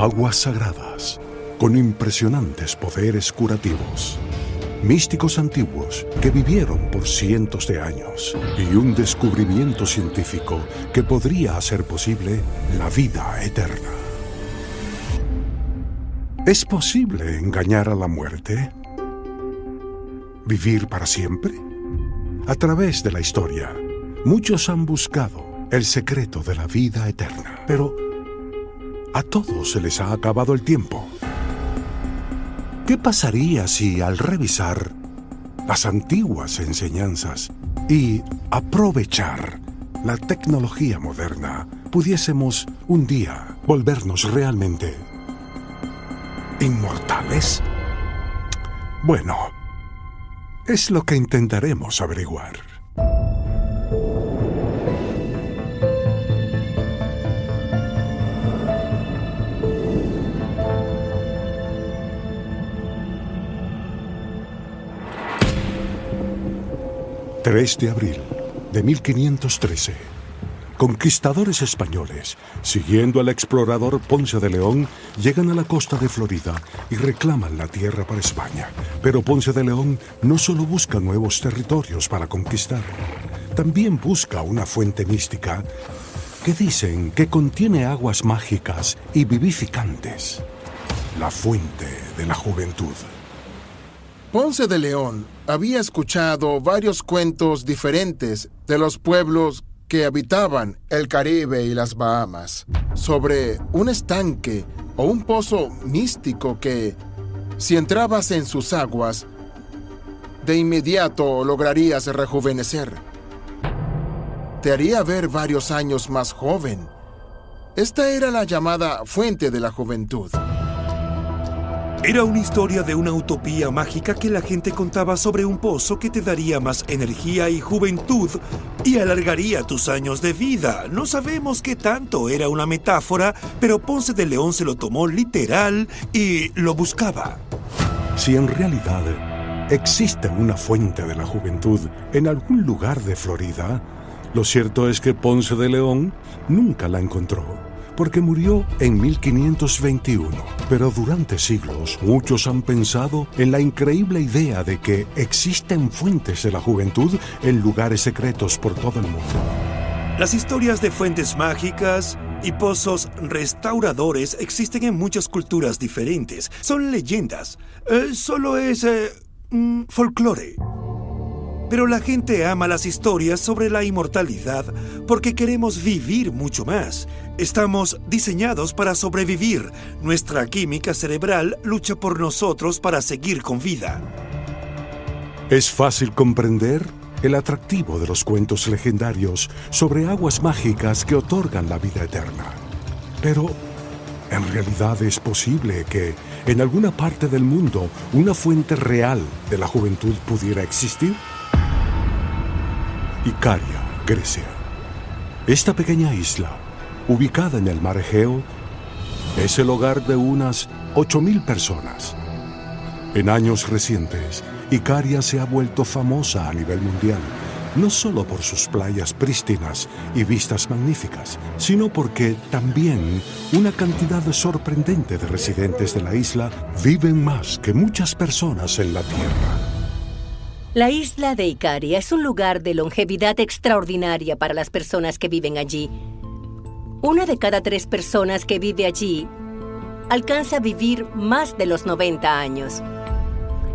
Aguas sagradas, con impresionantes poderes curativos. Místicos antiguos que vivieron por cientos de años. Y un descubrimiento científico que podría hacer posible la vida eterna. ¿Es posible engañar a la muerte? ¿Vivir para siempre? A través de la historia, muchos han buscado el secreto de la vida eterna. Pero a todos se les ha acabado el tiempo. ¿Qué pasaría si al revisar las antiguas enseñanzas y aprovechar la tecnología moderna, pudiésemos un día volvernos realmente inmortales? Bueno, es lo que intentaremos averiguar. ...3 de abril de 1513... conquistadores españoles, siguiendo al explorador Ponce de León, llegan a la costa de Florida y reclaman la tierra para España. Pero Ponce de León no solo busca nuevos territorios para conquistar, también busca una fuente mística que dicen que contiene aguas mágicas y vivificantes. La fuente de la juventud. Ponce de León había escuchado varios cuentos diferentes de los pueblos que habitaban el Caribe y las Bahamas, sobre un estanque o un pozo místico que, si entrabas en sus aguas, de inmediato lograrías rejuvenecer. Te haría ver varios años más joven. Esta era la llamada fuente de la juventud. Era una historia de una utopía mágica que la gente contaba sobre un pozo que te daría más energía y juventud y alargaría tus años de vida. No sabemos qué tanto era una metáfora, pero Ponce de León se lo tomó literal y lo buscaba. Si en realidad existe una fuente de la juventud en algún lugar de Florida, lo cierto es que Ponce de León nunca la encontró, porque murió en 1521. Pero durante siglos, muchos han pensado en la increíble idea de que existen fuentes de la juventud en lugares secretos por todo el mundo. Las historias de fuentes mágicas y pozos restauradores existen en muchas culturas diferentes. Son leyendas. Solo es folclore. Pero la gente ama las historias sobre la inmortalidad porque queremos vivir mucho más. Estamos diseñados para sobrevivir. Nuestra química cerebral lucha por nosotros para seguir con vida. Es fácil comprender el atractivo de los cuentos legendarios sobre aguas mágicas que otorgan la vida eterna. Pero, ¿en realidad es posible que en alguna parte del mundo una fuente real de la juventud pudiera existir? Icaria, Grecia. Esta pequeña isla, ubicada en el mar Egeo, es el hogar de unas 8,000 personas. En años recientes, Icaria se ha vuelto famosa a nivel mundial, no solo por sus playas prístinas y vistas magníficas, sino porque también una cantidad sorprendente de residentes de la isla viven más que muchas personas en la Tierra. La isla de Icaria es un lugar de longevidad extraordinaria para las personas que viven allí. 1 de cada 3 personas que vive allí alcanza a vivir más de los 90 años.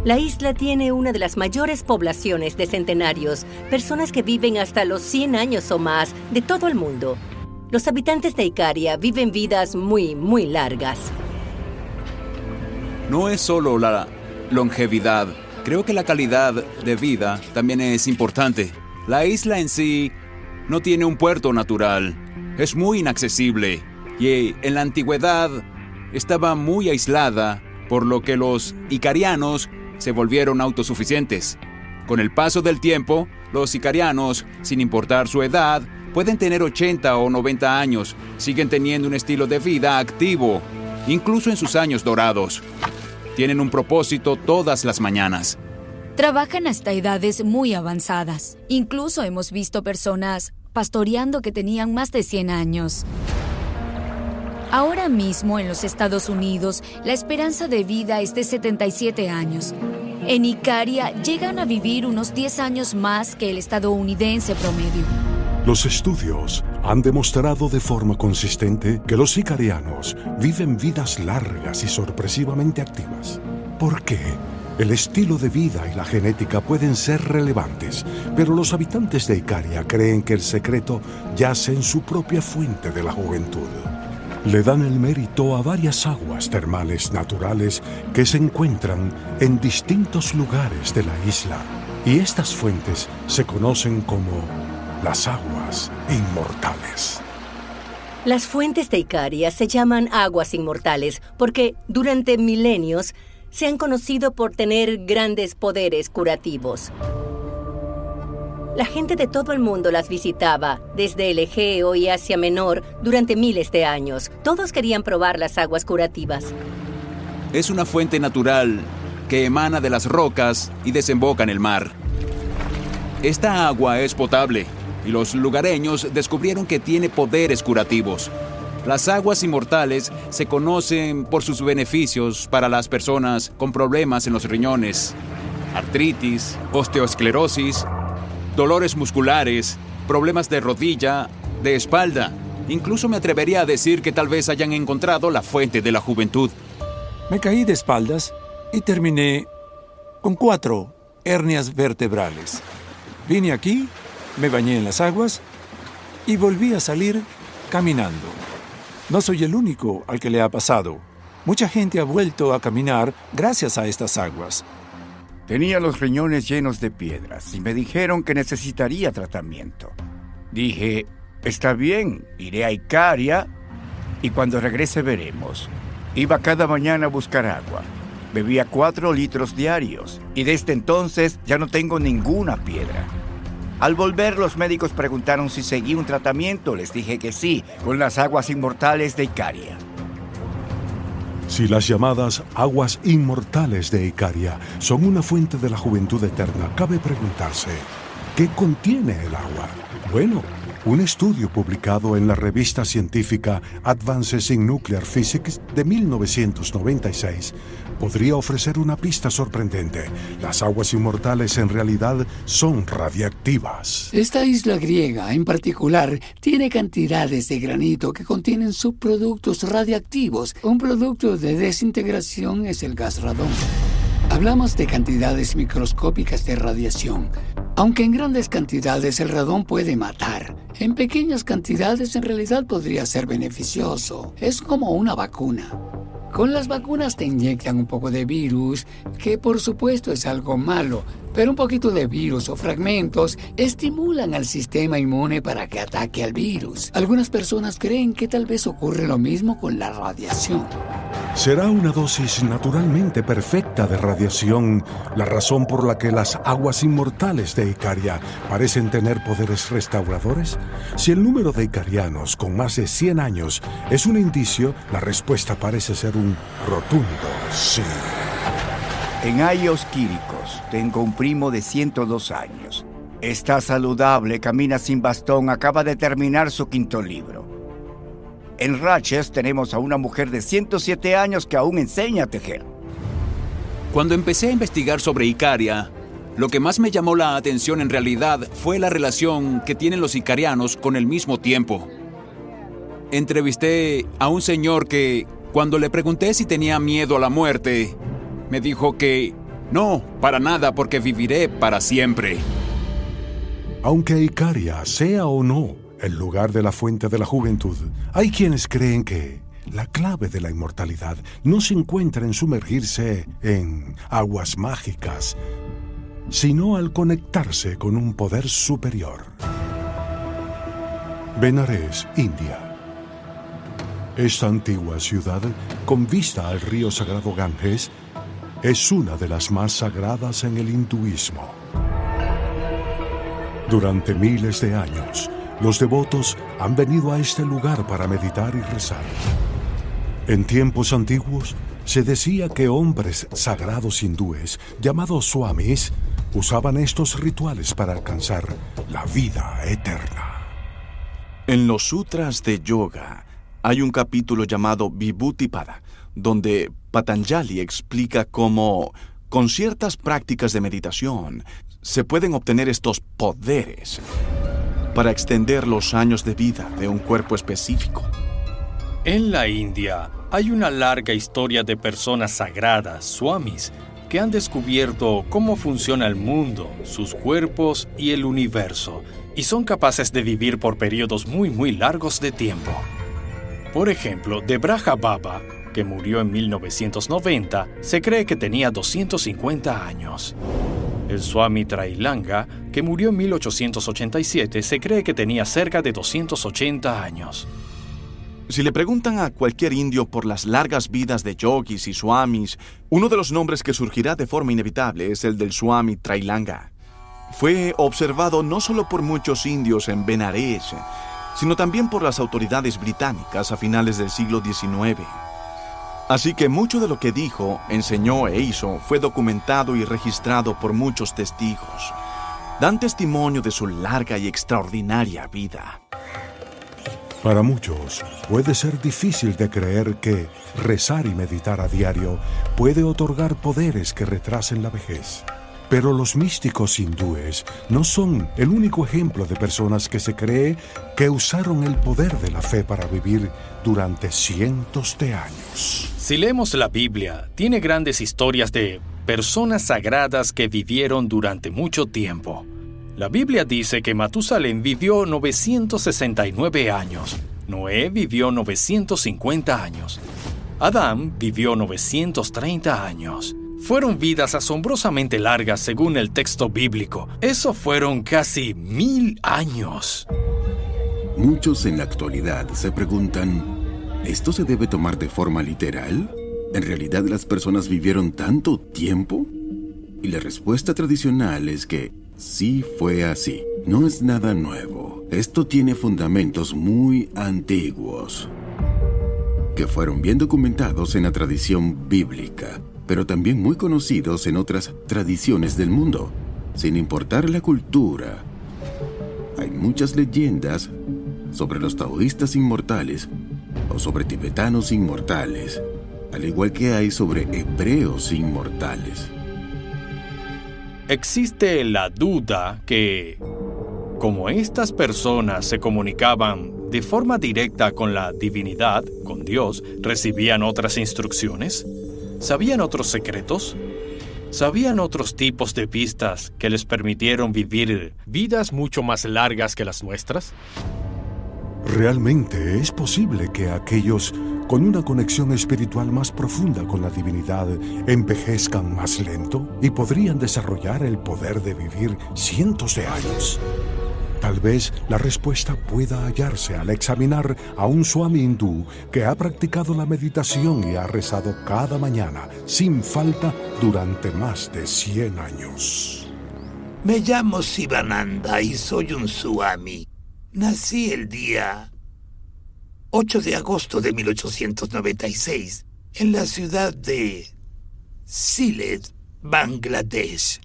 La isla tiene una de las mayores poblaciones de centenarios, personas que viven hasta los 100 años o más de todo el mundo. Los habitantes de Icaria viven vidas muy, muy largas. No es solo la longevidad. Creo que la calidad de vida también es importante. La isla en sí no tiene un puerto natural. Es muy inaccesible. Y en la antigüedad estaba muy aislada, por lo que los icarianos se volvieron autosuficientes. Con el paso del tiempo, los icarianos, sin importar su edad, pueden tener 80 o 90 años. Siguen teniendo un estilo de vida activo, incluso en sus años dorados. Tienen un propósito todas las mañanas. Trabajan hasta edades muy avanzadas. Incluso hemos visto personas pastoreando que tenían más de 100 años. Ahora mismo en los Estados Unidos, la esperanza de vida es de 77 años. En Icaria llegan a vivir unos 10 años más que el estadounidense promedio. Los estudios han demostrado de forma consistente que los icarianos viven vidas largas y sorpresivamente activas. ¿Por qué? El estilo de vida y la genética pueden ser relevantes, pero los habitantes de Icaria creen que el secreto yace en su propia fuente de la juventud. Le dan el mérito a varias aguas termales naturales que se encuentran en distintos lugares de la isla, y estas fuentes se conocen como las aguas inmortales. Las fuentes de Icaria se llaman aguas inmortales porque durante milenios se han conocido por tener grandes poderes curativos. La gente de todo el mundo las visitaba, desde el Egeo y Asia Menor, durante miles de años. Todos querían probar las aguas curativas. Es una fuente natural que emana de las rocas y desemboca en el mar. Esta agua es potable y los lugareños descubrieron que tiene poderes curativos. Las aguas inmortales se conocen por sus beneficios para las personas con problemas en los riñones, artritis, osteoesclerosis, dolores musculares, problemas de rodilla, de espalda. Incluso me atrevería a decir que tal vez hayan encontrado la fuente de la juventud. Me caí de espaldas y terminé con 4 hernias vertebrales. Vine aquí, me bañé en las aguas y volví a salir caminando. No soy el único al que le ha pasado. Mucha gente ha vuelto a caminar gracias a estas aguas. Tenía los riñones llenos de piedras y me dijeron que necesitaría tratamiento. Dije, está bien, iré a Icaria y cuando regrese veremos. Iba cada mañana a buscar agua. Bebía 4 litros diarios y desde entonces ya no tengo ninguna piedra. Al volver, los médicos preguntaron si seguí un tratamiento. Les dije que sí, con las aguas inmortales de Icaria. Si las llamadas aguas inmortales de Icaria son una fuente de la juventud eterna, cabe preguntarse, ¿qué contiene el agua? Bueno, un estudio publicado en la revista científica Advances in Nuclear Physics de 1996 podría ofrecer una pista sorprendente. Las aguas inmortales en realidad son radiactivas. Esta isla griega, en particular, tiene cantidades de granito que contienen subproductos radiactivos. Un producto de desintegración es el gas radón. Hablamos de cantidades microscópicas de radiación. Aunque en grandes cantidades el radón puede matar, en pequeñas cantidades en realidad podría ser beneficioso. Es como una vacuna. Con las vacunas te inyectan un poco de virus, que por supuesto es algo malo, pero un poquito de virus o fragmentos estimulan al sistema inmune para que ataque al virus. Algunas personas creen que tal vez ocurre lo mismo con la radiación. ¿Será una dosis naturalmente perfecta de radiación la razón por la que las aguas inmortales de Icaria parecen tener poderes restauradores? Si el número de icarianos con más de 100 años es un indicio, la respuesta parece ser un rotundo sí. En Aios Quíricos tengo un primo de 102 años. Está saludable, camina sin bastón, acaba de terminar su 5º libro. En Raches tenemos a una mujer de 107 años que aún enseña a tejer. Cuando empecé a investigar sobre Icaria, lo que más me llamó la atención en realidad fue la relación que tienen los icarianos con el mismo tiempo. Entrevisté a un señor que, cuando le pregunté si tenía miedo a la muerte, me dijo que no, para nada, porque viviré para siempre. Aunque Icaria sea o no el lugar de la fuente de la juventud, hay quienes creen que la clave de la inmortalidad no se encuentra en sumergirse en aguas mágicas, sino al conectarse con un poder superior. Benares, India. Esta antigua ciudad, con vista al río sagrado Ganges, es una de las más sagradas en el hinduismo. Durante miles de años, los devotos han venido a este lugar para meditar y rezar. En tiempos antiguos, se decía que hombres sagrados hindúes, llamados swamis, usaban estos rituales para alcanzar la vida eterna. En los sutras de yoga, hay un capítulo llamado Vibhuti-pada, donde Patanjali explica cómo, con ciertas prácticas de meditación, se pueden obtener estos poderes para extender los años de vida de un cuerpo específico. En la India hay una larga historia de personas sagradas, swamis, que han descubierto cómo funciona el mundo, sus cuerpos y el universo, y son capaces de vivir por periodos muy largos de tiempo. Por ejemplo, de Braja Baba, que murió en 1990, se cree que tenía 250 años. El Swami Trailanga, que murió en 1887, se cree que tenía cerca de 280 años. Si le preguntan a cualquier indio por las largas vidas de yogis y swamis, uno de los nombres que surgirá de forma inevitable es el del Swami Trailanga. Fue observado no solo por muchos indios en Benares, sino también por las autoridades británicas a finales del siglo XIX. Así que mucho de lo que dijo, enseñó e hizo fue documentado y registrado por muchos testigos. Dan testimonio de su larga y extraordinaria vida. Para muchos, puede ser difícil de creer que rezar y meditar a diario puede otorgar poderes que retrasen la vejez. Pero los místicos hindúes no son el único ejemplo de personas que se cree que usaron el poder de la fe para vivir durante cientos de años. Si leemos la Biblia, tiene grandes historias de personas sagradas que vivieron durante mucho tiempo. La Biblia dice que Matusalén vivió 969 años, Noé vivió 950 años, Adán vivió 930 años. Fueron vidas asombrosamente largas según el texto bíblico. Eso fueron casi 1000 años. Muchos en la actualidad se preguntan, ¿esto se debe tomar de forma literal? ¿En realidad las personas vivieron tanto tiempo? Y la respuesta tradicional es que sí fue así. No es nada nuevo. Esto tiene fundamentos muy antiguos, que fueron bien documentados en la tradición bíblica, pero también muy conocidos en otras tradiciones del mundo, sin importar la cultura. Hay muchas leyendas sobre los taoístas inmortales o sobre tibetanos inmortales, al igual que hay sobre hebreos inmortales. Existe la duda que, como estas personas se comunicaban de forma directa con la divinidad, con Dios, ¿recibían otras instrucciones? ¿Sabían otros secretos? ¿Sabían otros tipos de pistas que les permitieron vivir vidas mucho más largas que las nuestras? Realmente es posible que aquellos con una conexión espiritual más profunda con la divinidad envejezcan más lento y podrían desarrollar el poder de vivir cientos de años. Tal vez la respuesta pueda hallarse al examinar a un swami hindú que ha practicado la meditación y ha rezado cada mañana, sin falta, durante más de 100 años. Me llamo Sivananda y soy un swami. Nací el día 8 de agosto de 1896 en la ciudad de Sylhet, Bangladesh.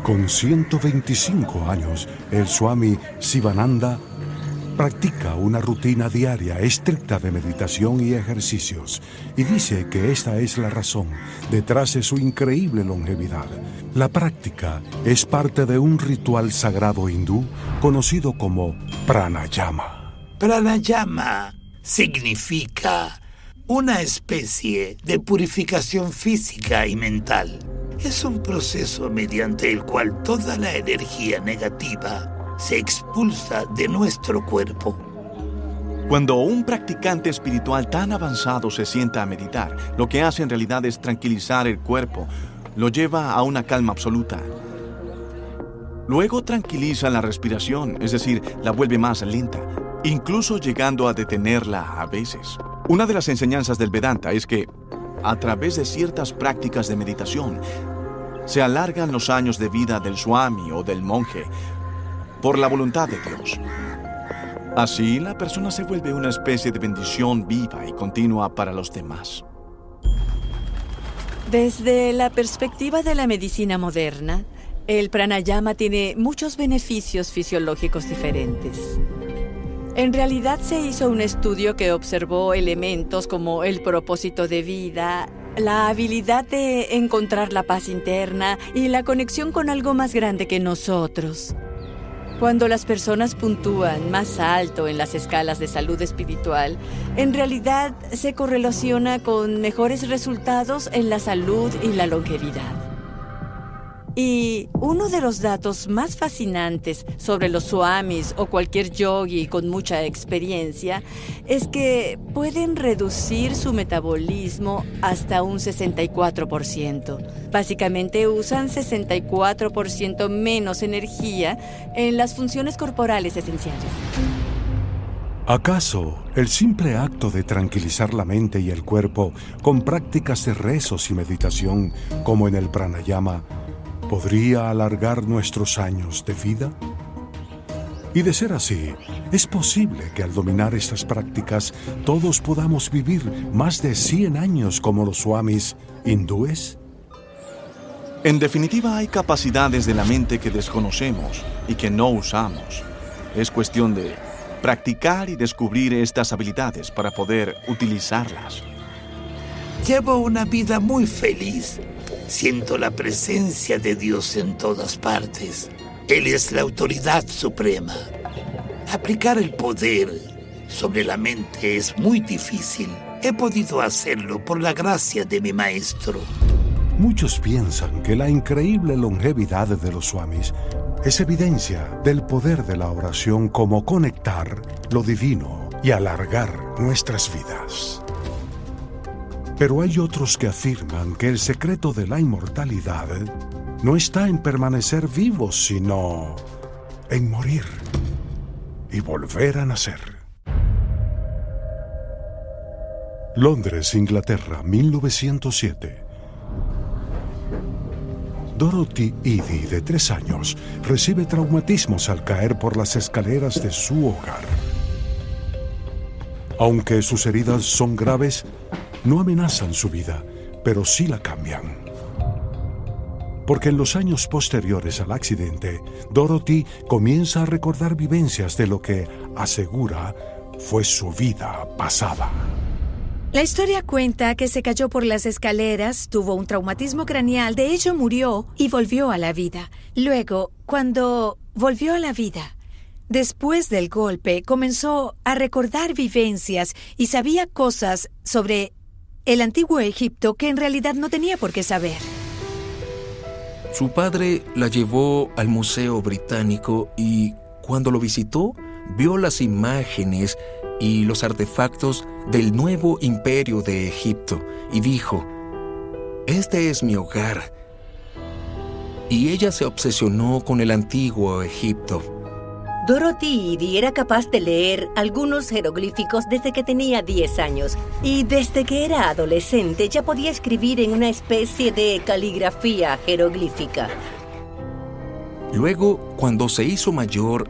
Con 125 años, el Swami Sivananda practica una rutina diaria estricta de meditación y ejercicios y dice que esta es la razón detrás de su increíble longevidad. La práctica es parte de un ritual sagrado hindú conocido como pranayama. Pranayama significa una especie de purificación física y mental. Es un proceso mediante el cual toda la energía negativa se expulsa de nuestro cuerpo. Cuando un practicante espiritual tan avanzado se sienta a meditar, lo que hace en realidad es tranquilizar el cuerpo, lo lleva a una calma absoluta. Luego tranquiliza la respiración, es decir, la vuelve más lenta, incluso llegando a detenerla a veces. Una de las enseñanzas del Vedanta es que, a través de ciertas prácticas de meditación, se alargan los años de vida del swami o del monje por la voluntad de Dios. Así, la persona se vuelve una especie de bendición viva y continua para los demás. Desde la perspectiva de la medicina moderna, el pranayama tiene muchos beneficios fisiológicos diferentes. En realidad se hizo un estudio que observó elementos como el propósito de vida, la habilidad de encontrar la paz interna y la conexión con algo más grande que nosotros. Cuando las personas puntúan más alto en las escalas de salud espiritual, en realidad se correlaciona con mejores resultados en la salud y la longevidad. Y uno de los datos más fascinantes sobre los swamis o cualquier yogi con mucha experiencia es que pueden reducir su metabolismo hasta un 64%. Básicamente usan 64% menos energía en las funciones corporales esenciales. ¿Acaso el simple acto de tranquilizar la mente y el cuerpo con prácticas de rezos y meditación como en el pranayama podría alargar nuestros años de vida? Y de ser así, ¿es posible que al dominar estas prácticas todos podamos vivir más de 100 años como los swamis hindúes? En definitiva, hay capacidades de la mente que desconocemos y que no usamos. Es cuestión de practicar y descubrir estas habilidades para poder utilizarlas. Llevo una vida muy feliz. Siento la presencia de Dios en todas partes. Él es la autoridad suprema. Aplicar el poder sobre la mente es muy difícil. He podido hacerlo por la gracia de mi maestro. Muchos piensan que la increíble longevidad de los swamis es evidencia del poder de la oración como conectar lo divino y alargar nuestras vidas. Pero hay otros que afirman que el secreto de la inmortalidad no está en permanecer vivos, sino en morir y volver a nacer. Londres, Inglaterra, 1907. Dorothy Eady, de 3 años, recibe traumatismos al caer por las escaleras de su hogar. Aunque sus heridas son graves, no amenazan su vida, pero sí la cambian. Porque en los años posteriores al accidente, Dorothy comienza a recordar vivencias de lo que, asegura, fue su vida pasada. La historia cuenta que se cayó por las escaleras, tuvo un traumatismo craneal, de hecho murió y volvió a la vida. Luego, cuando volvió a la vida, después del golpe, comenzó a recordar vivencias y sabía cosas sobre el antiguo Egipto que en realidad no tenía por qué saber. Su padre la llevó al Museo Británico y cuando lo visitó, vio las imágenes y los artefactos del nuevo imperio de Egipto y dijo: "Este es mi hogar". Y ella se obsesionó con el antiguo Egipto. Dorothy Eady era capaz de leer algunos jeroglíficos desde que tenía 10 años y desde que era adolescente ya podía escribir en una especie de caligrafía jeroglífica. Luego, cuando se hizo mayor,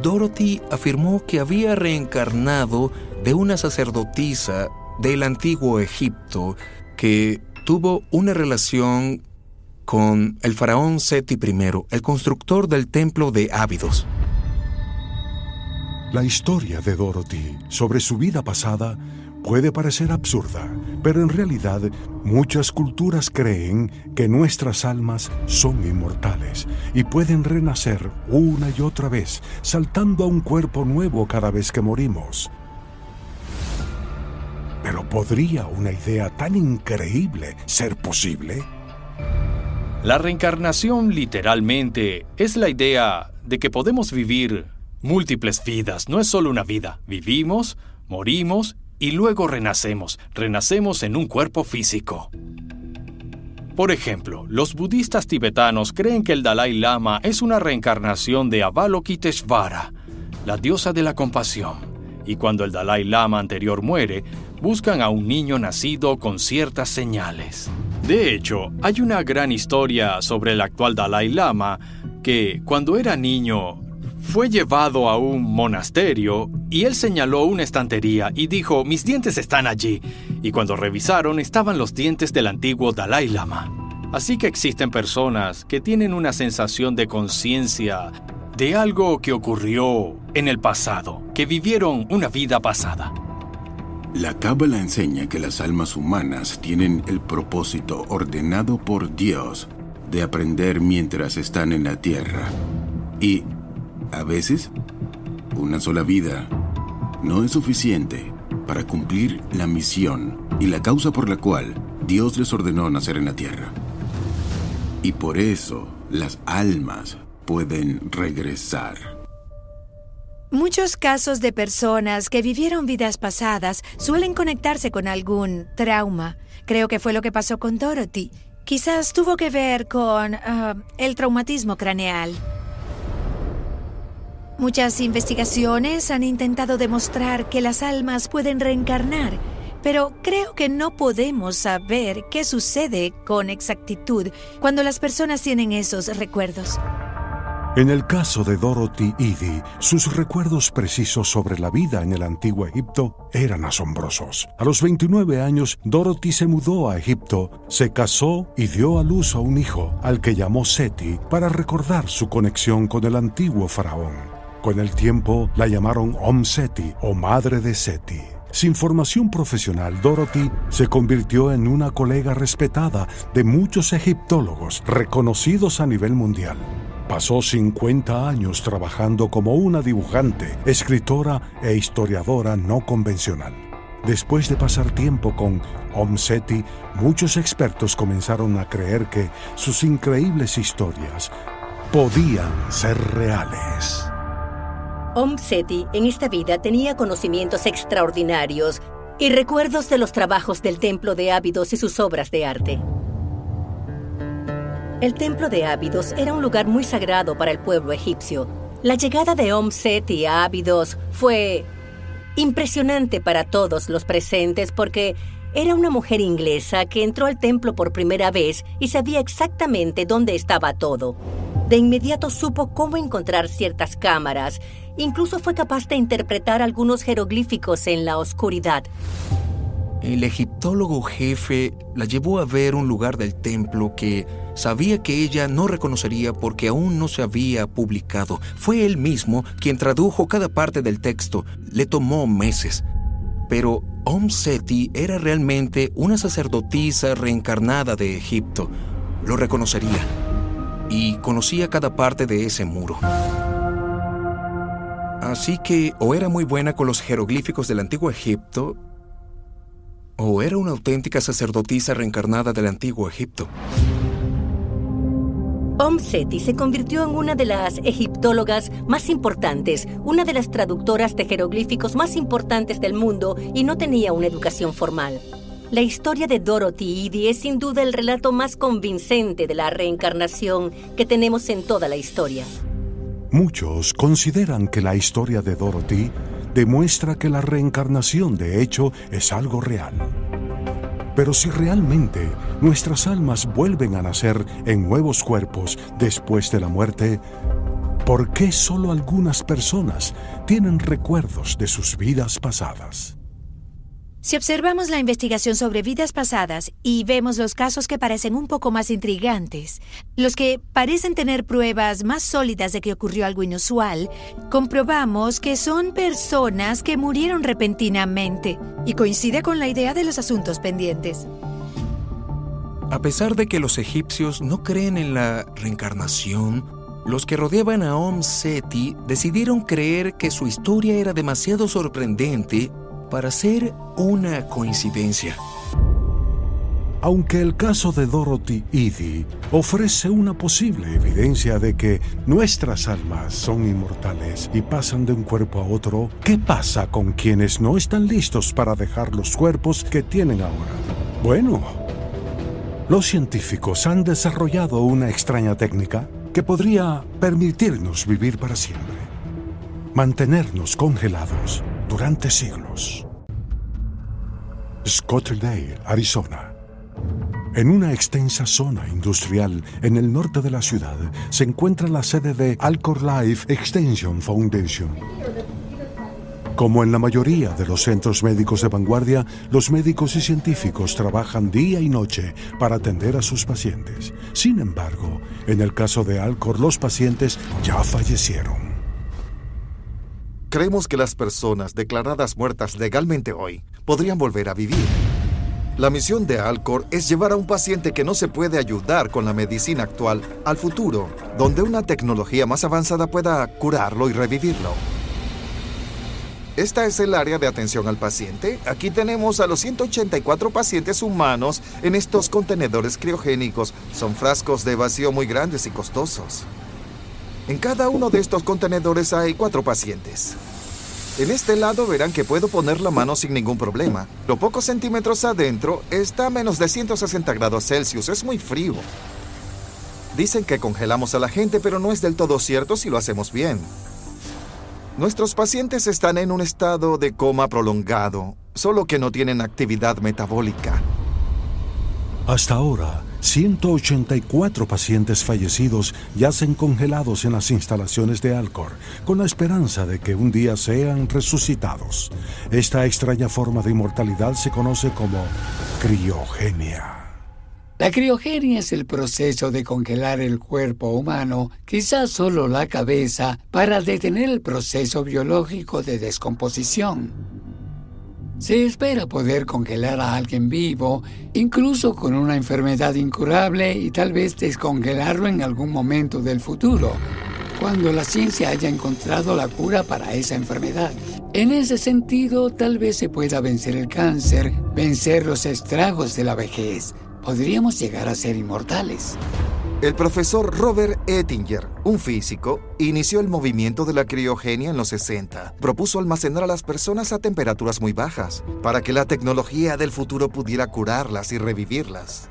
Dorothy afirmó que había reencarnado de una sacerdotisa del antiguo Egipto que tuvo una relación con el faraón Seti I, el constructor del templo de Abidos. La historia de Dorothy sobre su vida pasada puede parecer absurda, pero en realidad muchas culturas creen que nuestras almas son inmortales y pueden renacer una y otra vez, saltando a un cuerpo nuevo cada vez que morimos. Pero ¿podría una idea tan increíble ser posible? La reencarnación literalmente es la idea de que podemos vivir múltiples vidas. No es solo una vida. Vivimos, morimos y luego renacemos. Renacemos en un cuerpo físico. Por ejemplo, los budistas tibetanos creen que el Dalai Lama es una reencarnación de Avalokiteshvara, la diosa de la compasión. Y cuando el Dalai Lama anterior muere, buscan a un niño nacido con ciertas señales. De hecho, hay una gran historia sobre el actual Dalai Lama que, cuando era niño, fue llevado a un monasterio y él señaló una estantería y dijo: "Mis dientes están allí". Y cuando revisaron, estaban los dientes del antiguo Dalai Lama. Así que existen personas que tienen una sensación de conciencia de algo que ocurrió en el pasado, que vivieron una vida pasada. La Cábala enseña que las almas humanas tienen el propósito ordenado por Dios de aprender mientras están en la tierra. Y, a veces, una sola vida no es suficiente para cumplir la misión y la causa por la cual Dios les ordenó nacer en la tierra. Y por eso las almas pueden regresar. Muchos casos de personas que vivieron vidas pasadas suelen conectarse con algún trauma. Creo que fue lo que pasó con Dorothy. Quizás tuvo que ver con el traumatismo craneal. Muchas investigaciones han intentado demostrar que las almas pueden reencarnar, pero creo que no podemos saber qué sucede con exactitud cuando las personas tienen esos recuerdos. En el caso de Dorothy Eady, sus recuerdos precisos sobre la vida en el antiguo Egipto eran asombrosos. A los 29 años, Dorothy se mudó a Egipto, se casó y dio a luz a un hijo, al que llamó Seti, para recordar su conexión con el antiguo faraón. Con el tiempo, la llamaron Seti o Madre de Seti. Sin formación profesional, Dorothy se convirtió en una colega respetada de muchos egiptólogos reconocidos a nivel mundial. Pasó 50 años trabajando como una dibujante, escritora e historiadora no convencional. Después de pasar tiempo con Seti, muchos expertos comenzaron a creer que sus increíbles historias podían ser reales. Seti en esta vida tenía conocimientos extraordinarios y recuerdos de los trabajos del templo de Ábidos y sus obras de arte. El templo de Ábidos era un lugar muy sagrado para el pueblo egipcio. La llegada de Seti a Ábidos fue impresionante para todos los presentes porque era una mujer inglesa que entró al templo por primera vez y sabía exactamente dónde estaba todo. De inmediato supo cómo encontrar ciertas cámaras. Incluso fue capaz de interpretar algunos jeroglíficos en la oscuridad. El egiptólogo jefe la llevó a ver un lugar del templo que sabía que ella no reconocería porque aún no se había publicado. Fue él mismo quien tradujo cada parte del texto. Le tomó meses. Pero Seti era realmente una sacerdotisa reencarnada de Egipto. Lo reconocería. Y conocía cada parte de ese muro. Así que o era muy buena con los jeroglíficos del antiguo Egipto, o era una auténtica sacerdotisa reencarnada del antiguo Egipto. Seti se convirtió en una de las egiptólogas más importantes, una de las traductoras de jeroglíficos más importantes del mundo y no tenía una educación formal. La historia de Dorothy Eady es sin duda el relato más convincente de la reencarnación que tenemos en toda la historia. Muchos consideran que la historia de Dorothy demuestra que la reencarnación de hecho es algo real. Pero si realmente nuestras almas vuelven a nacer en nuevos cuerpos después de la muerte, ¿por qué solo algunas personas tienen recuerdos de sus vidas pasadas? Si observamos la investigación sobre vidas pasadas y vemos los casos que parecen un poco más intrigantes, los que parecen tener pruebas más sólidas de que ocurrió algo inusual, comprobamos que son personas que murieron repentinamente y coincide con la idea de los asuntos pendientes. A pesar de que los egipcios no creen en la reencarnación, los que rodeaban a Seti decidieron creer que su historia era demasiado sorprendente para ser una coincidencia. Aunque el caso de Dorothy Eady ofrece una posible evidencia de que nuestras almas son inmortales y pasan de un cuerpo a otro, ¿qué pasa con quienes no están listos para dejar los cuerpos que tienen ahora? Bueno, los científicos han desarrollado una extraña técnica que podría permitirnos vivir para siempre, mantenernos congelados durante siglos. Scottsdale, Arizona. En una extensa zona industrial en el norte de la ciudad se encuentra la sede de Alcor Life Extension Foundation. Como en la mayoría de los centros médicos de vanguardia, los médicos y científicos trabajan día y noche para atender a sus pacientes. Sin embargo, en el caso de Alcor, los pacientes ya fallecieron. Creemos que las personas declaradas muertas legalmente hoy podrían volver a vivir. La misión de Alcor es llevar a un paciente que no se puede ayudar con la medicina actual al futuro, donde una tecnología más avanzada pueda curarlo y revivirlo. Esta es el área de atención al paciente. Aquí tenemos a los 184 pacientes humanos en estos contenedores criogénicos. Son frascos de vacío muy grandes y costosos. En cada uno de estos contenedores hay 4 pacientes. En este lado verán que puedo poner la mano sin ningún problema. Los pocos centímetros adentro está a menos de 160 grados Celsius. Es muy frío. Dicen que congelamos a la gente, pero no es del todo cierto si lo hacemos bien. Nuestros pacientes están en un estado de coma prolongado, solo que no tienen actividad metabólica. Hasta ahora, 184 pacientes fallecidos yacen congelados en las instalaciones de Alcor, con la esperanza de que un día sean resucitados. Esta extraña forma de inmortalidad se conoce como criogenia. La criogenia es el proceso de congelar el cuerpo humano, quizás solo la cabeza, para detener el proceso biológico de descomposición. Se espera poder congelar a alguien vivo, incluso con una enfermedad incurable, y tal vez descongelarlo en algún momento del futuro, cuando la ciencia haya encontrado la cura para esa enfermedad. En ese sentido, tal vez se pueda vencer el cáncer, vencer los estragos de la vejez. Podríamos llegar a ser inmortales. El profesor Robert Ettinger, un físico, inició el movimiento de la criogenia en los 60. Propuso almacenar a las personas a temperaturas muy bajas, para que la tecnología del futuro pudiera curarlas y revivirlas.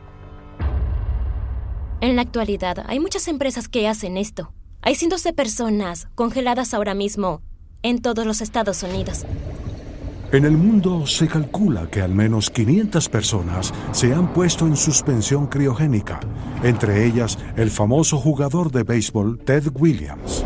En la actualidad, hay muchas empresas que hacen esto. Hay cientos de personas congeladas ahora mismo en todos los Estados Unidos. En el mundo se calcula que al menos 500 personas se han puesto en suspensión criogénica, entre ellas el famoso jugador de béisbol Ted Williams.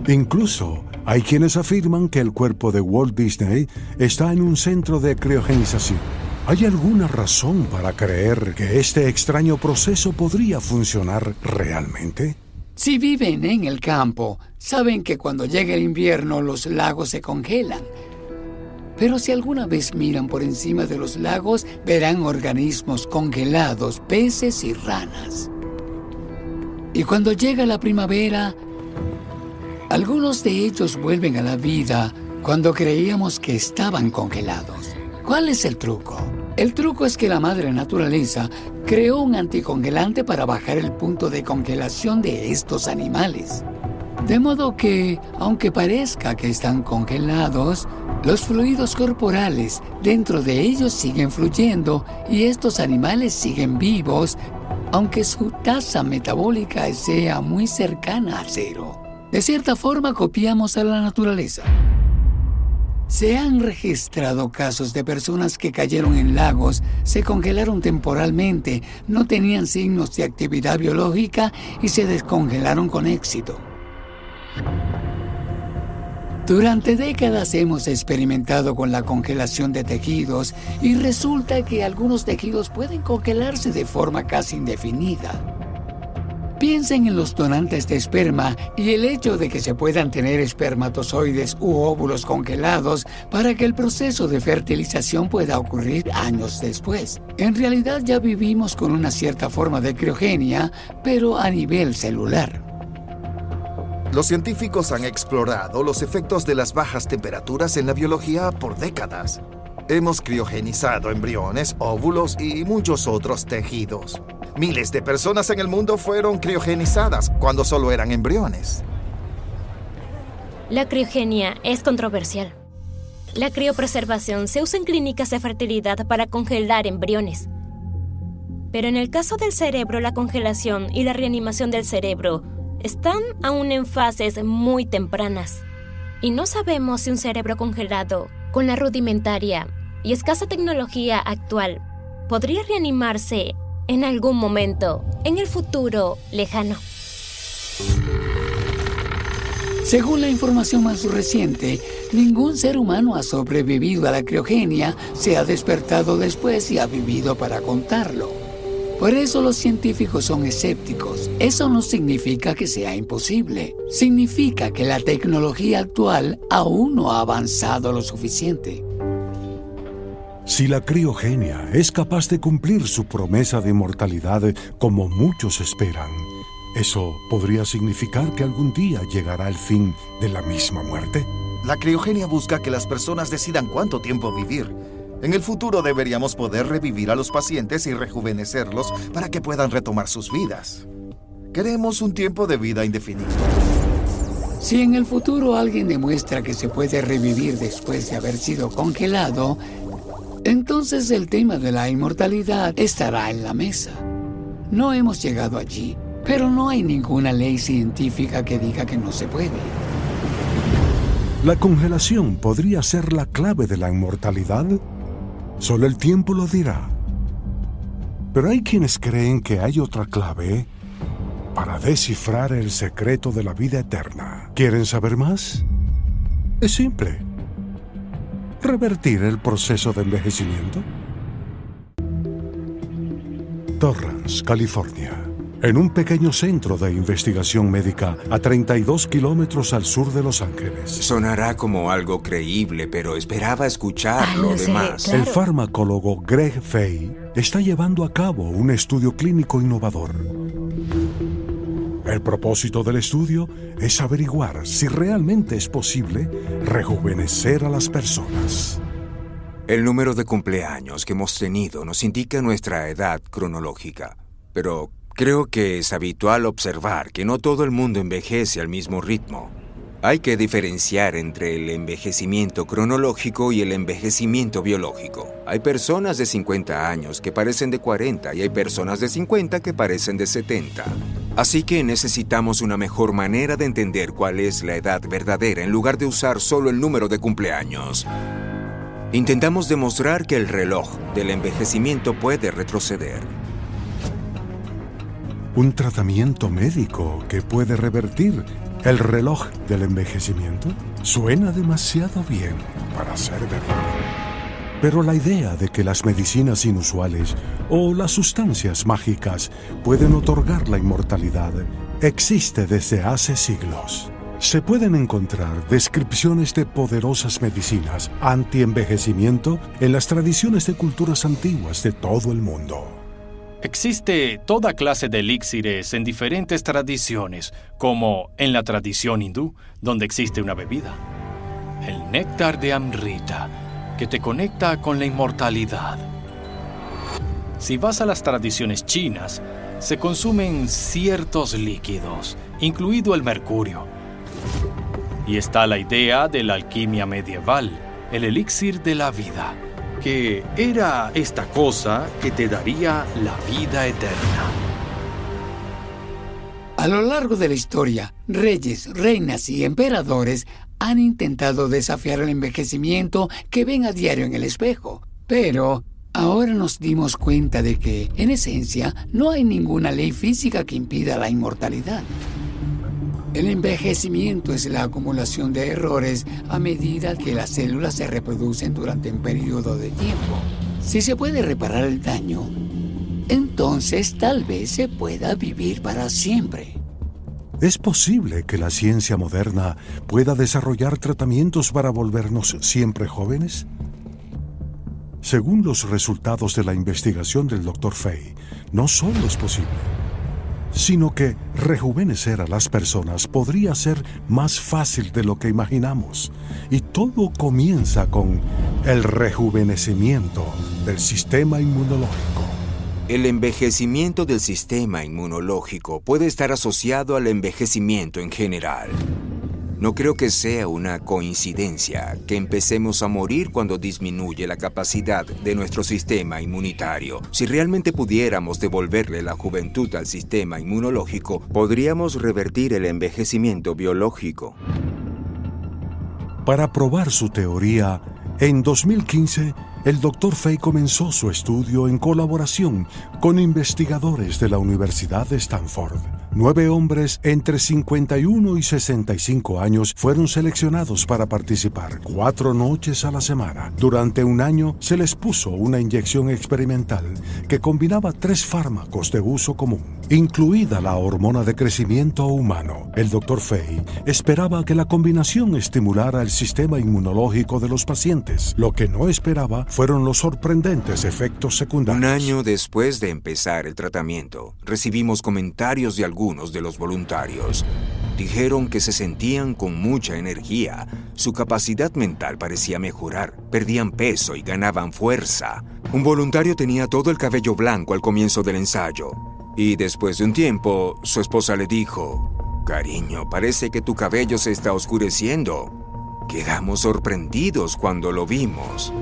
Incluso hay quienes afirman que el cuerpo de Walt Disney está en un centro de criogenización. ¿Hay alguna razón para creer que este extraño proceso podría funcionar realmente? Si viven en el campo, saben que cuando llega el invierno los lagos se congelan. Pero si alguna vez miran por encima de los lagos, verán organismos congelados, peces y ranas. Y cuando llega la primavera, algunos de ellos vuelven a la vida cuando creíamos que estaban congelados. ¿Cuál es el truco? El truco es que la madre naturaleza creó un anticongelante para bajar el punto de congelación de estos animales. De modo que, aunque parezca que están congelados, los fluidos corporales dentro de ellos siguen fluyendo y estos animales siguen vivos, aunque su tasa metabólica sea muy cercana a cero. De cierta forma, copiamos a la naturaleza. Se han registrado casos de personas que cayeron en lagos, se congelaron temporalmente, no tenían signos de actividad biológica y se descongelaron con éxito. Durante décadas hemos experimentado con la congelación de tejidos y resulta que algunos tejidos pueden congelarse de forma casi indefinida. Piensen en los donantes de esperma y el hecho de que se puedan tener espermatozoides u óvulos congelados para que el proceso de fertilización pueda ocurrir años después. En realidad ya vivimos con una cierta forma de criogenia, pero a nivel celular. Los científicos han explorado los efectos de las bajas temperaturas en la biología por décadas. Hemos criogenizado embriones, óvulos y muchos otros tejidos. Miles de personas en el mundo fueron criogenizadas cuando solo eran embriones. La criogenia es controversial. La criopreservación se usa en clínicas de fertilidad para congelar embriones. Pero en el caso del cerebro, la congelación y la reanimación del cerebro están aún en fases muy tempranas. Y no sabemos si un cerebro congelado, con la rudimentaria y escasa tecnología actual, podría reanimarse en algún momento en el futuro lejano. Según la información más reciente, ningún ser humano ha sobrevivido a la criogenia, se ha despertado después y ha vivido para contarlo. Por eso los científicos son escépticos. Eso no significa que sea imposible. Significa que la tecnología actual aún no ha avanzado lo suficiente. Si la criogenia es capaz de cumplir su promesa de inmortalidad como muchos esperan, ¿eso podría significar que algún día llegará el fin de la misma muerte? La criogenia busca que las personas decidan cuánto tiempo vivir. En el futuro deberíamos poder revivir a los pacientes y rejuvenecerlos para que puedan retomar sus vidas. Queremos un tiempo de vida indefinido. Si en el futuro alguien demuestra que se puede revivir después de haber sido congelado, entonces el tema de la inmortalidad estará en la mesa. No hemos llegado allí, pero no hay ninguna ley científica que diga que no se puede. ¿La congelación podría ser la clave de la inmortalidad? Solo el tiempo lo dirá. Pero hay quienes creen que hay otra clave para descifrar el secreto de la vida eterna. ¿Quieren saber más? Es simple. ¿Revertir el proceso de envejecimiento? Torrance, California. En un pequeño centro de investigación médica a 32 kilómetros al sur de Los Ángeles. Sonará como algo creíble, pero esperaba escuchar lo demás. El farmacólogo Greg Fay está llevando a cabo un estudio clínico innovador. El propósito del estudio es averiguar si realmente es posible rejuvenecer a las personas. El número de cumpleaños que hemos tenido nos indica nuestra edad cronológica, pero creo que es habitual observar que no todo el mundo envejece al mismo ritmo. Hay que diferenciar entre el envejecimiento cronológico y el envejecimiento biológico. Hay personas de 50 años que parecen de 40 y hay personas de 50 que parecen de 70. Así que necesitamos una mejor manera de entender cuál es la edad verdadera en lugar de usar solo el número de cumpleaños. Intentamos demostrar que el reloj del envejecimiento puede retroceder. Un tratamiento médico que puede revertir el reloj del envejecimiento suena demasiado bien para ser verdad. Pero la idea de que las medicinas inusuales o las sustancias mágicas pueden otorgar la inmortalidad existe desde hace siglos. Se pueden encontrar descripciones de poderosas medicinas anti-envejecimiento en las tradiciones de culturas antiguas de todo el mundo. Existe toda clase de elixires en diferentes tradiciones, como en la tradición hindú, donde existe una bebida, el néctar de Amrita, que te conecta con la inmortalidad. Si vas a las tradiciones chinas, se consumen ciertos líquidos, incluido el mercurio. Y está la idea de la alquimia medieval, el elixir de la vida, que era esta cosa que te daría la vida eterna. A lo largo de la historia, reyes, reinas y emperadores han intentado desafiar el envejecimiento que ven a diario en el espejo. Pero ahora nos dimos cuenta de que, en esencia, no hay ninguna ley física que impida la inmortalidad. El envejecimiento es la acumulación de errores a medida que las células se reproducen durante un periodo de tiempo. Si se puede reparar el daño, entonces tal vez se pueda vivir para siempre. ¿Es posible que la ciencia moderna pueda desarrollar tratamientos para volvernos siempre jóvenes? Según los resultados de la investigación del Dr. Fay, no solo es posible, sino que rejuvenecer a las personas podría ser más fácil de lo que imaginamos. Y todo comienza con el rejuvenecimiento del sistema inmunológico. El envejecimiento del sistema inmunológico puede estar asociado al envejecimiento en general. No creo que sea una coincidencia que empecemos a morir cuando disminuye la capacidad de nuestro sistema inmunitario. Si realmente pudiéramos devolverle la juventud al sistema inmunológico, podríamos revertir el envejecimiento biológico. Para probar su teoría, en 2015, el Dr. Fay comenzó su estudio en colaboración con investigadores de la Universidad de Stanford. 9 hombres entre 51 y 65 años fueron seleccionados para participar 4 noches a la semana. Durante un año se les puso una inyección experimental que combinaba 3 fármacos de uso común, incluida la hormona de crecimiento humano. El Dr. Fay esperaba que la combinación estimulara el sistema inmunológico de los pacientes. Lo que no esperaba fueron los sorprendentes efectos secundarios. Un año después de empezar el tratamiento, recibimos comentarios de algunos de los voluntarios. Dijeron que se sentían con mucha energía, su capacidad mental parecía mejorar, perdían peso y ganaban fuerza. Un voluntario tenía todo el cabello blanco al comienzo del ensayo, y después de un tiempo, su esposa le dijo: «Cariño, parece que tu cabello se está oscureciendo». Quedamos sorprendidos cuando lo vimos.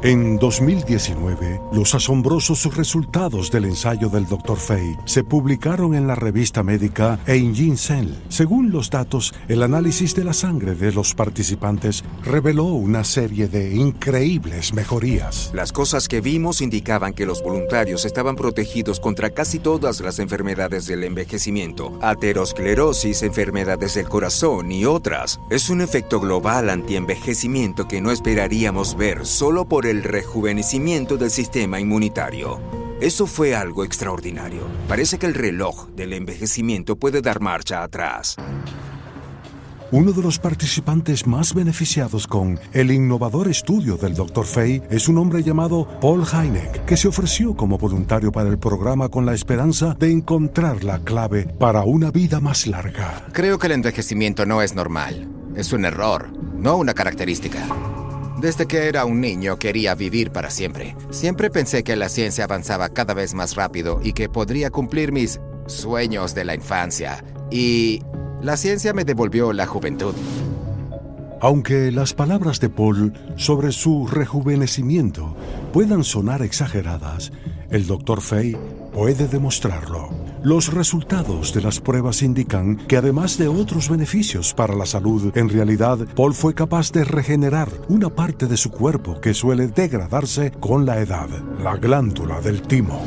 En 2019, los asombrosos resultados del ensayo del Dr. Fay se publicaron en la revista médica Engin Cell. Según los datos, el análisis de la sangre de los participantes reveló una serie de increíbles mejorías. Las cosas que vimos indicaban que los voluntarios estaban protegidos contra casi todas las enfermedades del envejecimiento, aterosclerosis, enfermedades del corazón y otras. Es un efecto global antienvejecimiento que no esperaríamos ver solo por el rejuvenecimiento del sistema inmunitario. Eso fue algo extraordinario. Parece que el reloj del envejecimiento puede dar marcha atrás. Uno de los participantes más beneficiados con el innovador estudio del Dr. Fay es un hombre llamado Paul Hynek, que se ofreció como voluntario para el programa con la esperanza de encontrar la clave para una vida más larga. Creo que el envejecimiento no es normal. Es un error, no una característica. Desde que era un niño quería vivir para siempre. Siempre pensé que la ciencia avanzaba cada vez más rápido y que podría cumplir mis sueños de la infancia. Y la ciencia me devolvió la juventud. Aunque las palabras de Paul sobre su rejuvenecimiento puedan sonar exageradas, el Dr. Fay puede demostrarlo. Los resultados de las pruebas indican que además de otros beneficios para la salud, en realidad Paul fue capaz de regenerar una parte de su cuerpo que suele degradarse con la edad, la glándula del timo.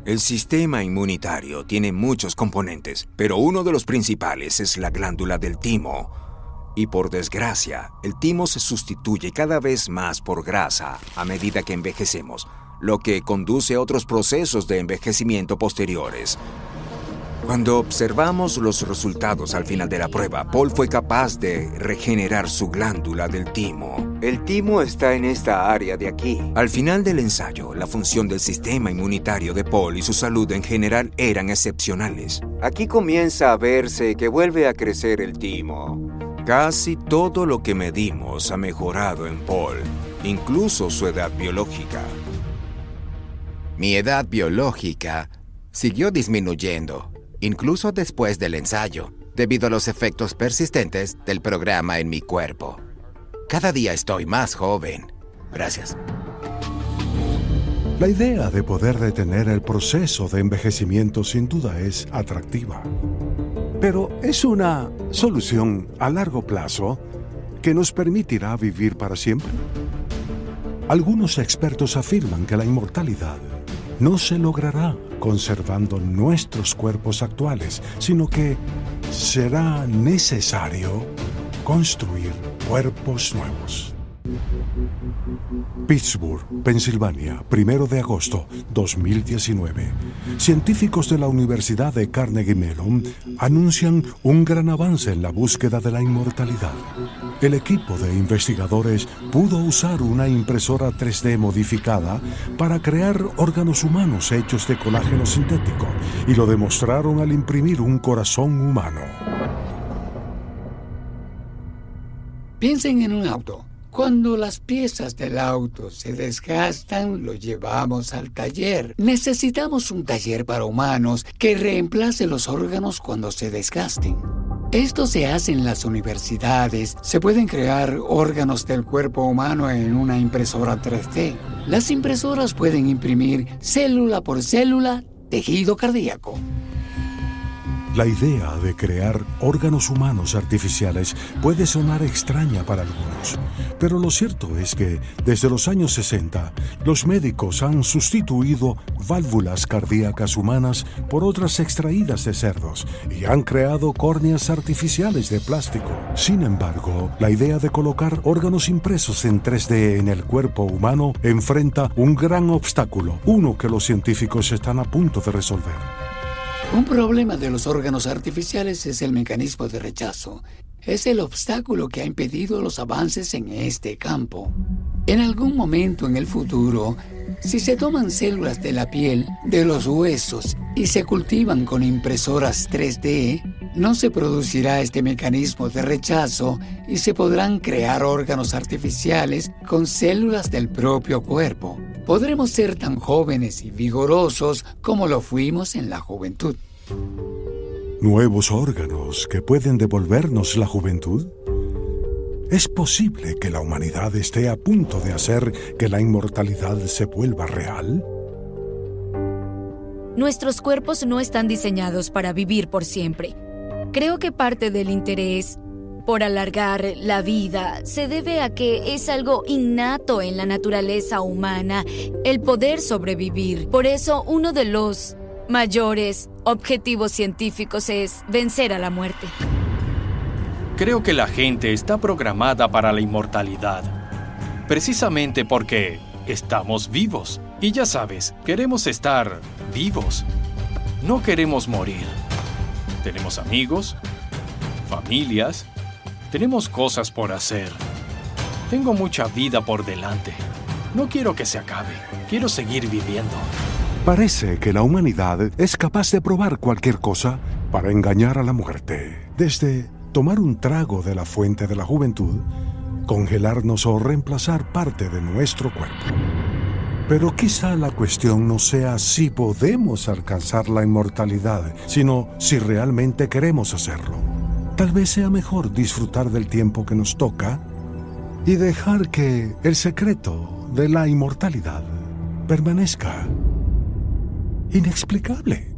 El sistema inmunitario tiene muchos componentes, pero uno de los principales es la glándula del timo. Y por desgracia, el timo se sustituye cada vez más por grasa a medida que envejecemos, lo que conduce a otros procesos de envejecimiento posteriores. Cuando observamos los resultados al final de la prueba, Paul fue capaz de regenerar su glándula del timo. El timo está en esta área de aquí. Al final del ensayo, la función del sistema inmunitario de Paul y su salud en general eran excepcionales. Aquí comienza a verse que vuelve a crecer el timo. Casi todo lo que medimos ha mejorado en Paul, incluso su edad biológica. Mi edad biológica siguió disminuyendo, incluso después del ensayo, debido a los efectos persistentes del programa en mi cuerpo. Cada día estoy más joven. Gracias. La idea de poder detener el proceso de envejecimiento sin duda es atractiva. Pero es una solución a largo plazo que nos permitirá vivir para siempre. Algunos expertos afirman que la inmortalidad no se logrará conservando nuestros cuerpos actuales, sino que será necesario construir cuerpos nuevos. Pittsburgh, Pensilvania, 1 de agosto 2019. Científicos de la Universidad de Carnegie Mellon anuncian un gran avance en la búsqueda de la inmortalidad. El equipo de investigadores pudo usar una impresora 3D modificada para crear órganos humanos hechos de colágeno sintético y lo demostraron al imprimir un corazón humano. Piensen en un auto. Cuando las piezas del auto se desgastan, lo llevamos al taller. Necesitamos un taller para humanos que reemplace los órganos cuando se desgasten. Esto se hace en las universidades. Se pueden crear órganos del cuerpo humano en una impresora 3D. Las impresoras pueden imprimir célula por célula tejido cardíaco. La idea de crear órganos humanos artificiales puede sonar extraña para algunos, pero lo cierto es que desde los años 60, los médicos han sustituido válvulas cardíacas humanas por otras extraídas de cerdos y han creado córneas artificiales de plástico. Sin embargo, la idea de colocar órganos impresos en 3D en el cuerpo humano enfrenta un gran obstáculo, uno que los científicos están a punto de resolver. Un problema de los órganos artificiales es el mecanismo de rechazo. Es el obstáculo que ha impedido los avances en este campo. En algún momento en el futuro, si se toman células de la piel, de los huesos y se cultivan con impresoras 3D, no se producirá este mecanismo de rechazo y se podrán crear órganos artificiales con células del propio cuerpo. Podremos ser tan jóvenes y vigorosos como lo fuimos en la juventud. ¿Nuevos órganos que pueden devolvernos la juventud? ¿Es posible que la humanidad esté a punto de hacer que la inmortalidad se vuelva real? Nuestros cuerpos no están diseñados para vivir por siempre. Creo que parte del interés por alargar la vida se debe a que es algo innato en la naturaleza humana, el poder sobrevivir. Por eso, uno de los mayores objetivos científicos es vencer a la muerte. Creo que la gente está programada para la inmortalidad, precisamente porque estamos vivos. Y ya sabes, queremos estar vivos. No queremos morir. Tenemos amigos, familias, tenemos cosas por hacer. Tengo mucha vida por delante. No quiero que se acabe. Quiero seguir viviendo. Parece que la humanidad es capaz de probar cualquier cosa para engañar a la muerte. Desde tomar un trago de la fuente de la juventud, congelarnos o reemplazar parte de nuestro cuerpo. Pero quizá la cuestión no sea si podemos alcanzar la inmortalidad, sino si realmente queremos hacerlo. Tal vez sea mejor disfrutar del tiempo que nos toca y dejar que el secreto de la inmortalidad permanezca inexplicable.